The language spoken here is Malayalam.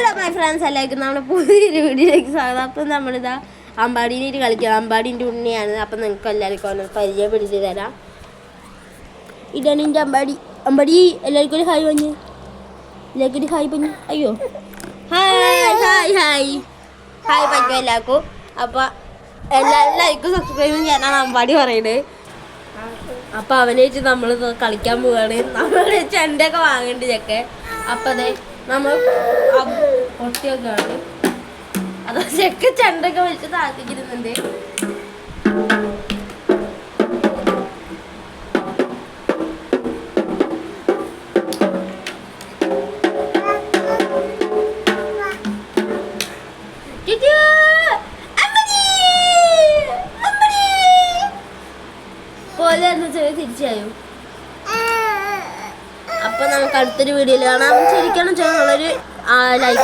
ഹലോ മൈ ഫ്രണ്ട്സ്, എല്ലാവർക്കും നമ്മുടെ പുതിയൊരു വീഡിയോയിലേക്ക് സ്വാഗതം. അപ്പം നമ്മളിതാ അമ്പാടിനായിട്ട് കളിക്കാം. അമ്പാടിൻ്റെ ഉണ്ണിയാണ്. അപ്പം നിങ്ങൾക്ക് എല്ലാവർക്കും ഒന്ന് പരിചയപ്പെടുത്തി തരാം. ഇതാണ് എൻ്റെ അമ്പാടി. അമ്പാടി എല്ലാവർക്കും ഒരു ഹായ് പറഞ്ഞു. എല്ലാവർക്കും ഒരു ഹായ് പറഞ്ഞു. അയ്യോ ഹായ് ഹായ് ഹായ് ഹായ് പറ്റും എല്ലാവർക്കും. അപ്പം എല്ലാവരും ലൈക്കും സബ്സ്ക്രൈബും ചെയ്യാനാണ് അമ്പാടി പറയുന്നത്. അപ്പം അവനേച്ച് നമ്മൾ കളിക്കാൻ പോവുകയാണ്. നമ്മൾ ചെണ്ടയൊക്കെ വാങ്ങേണ്ട ചെക്കെ. അപ്പം അതെ നമ്മൾ പൊട്ടിയൊക്കെയാണ്. അത് ചെക്ക് ചെണ്ടൊക്കെ വെച്ച് താഴ്ത്തിക്കിരുന്നുണ്ട്. പോലെ തിരിച്ചായോ. അപ്പൊ നമുക്ക് അടുത്തൊരു വീഡിയോയിൽ കാണാം. ശരിക്കും ലൈക്ക്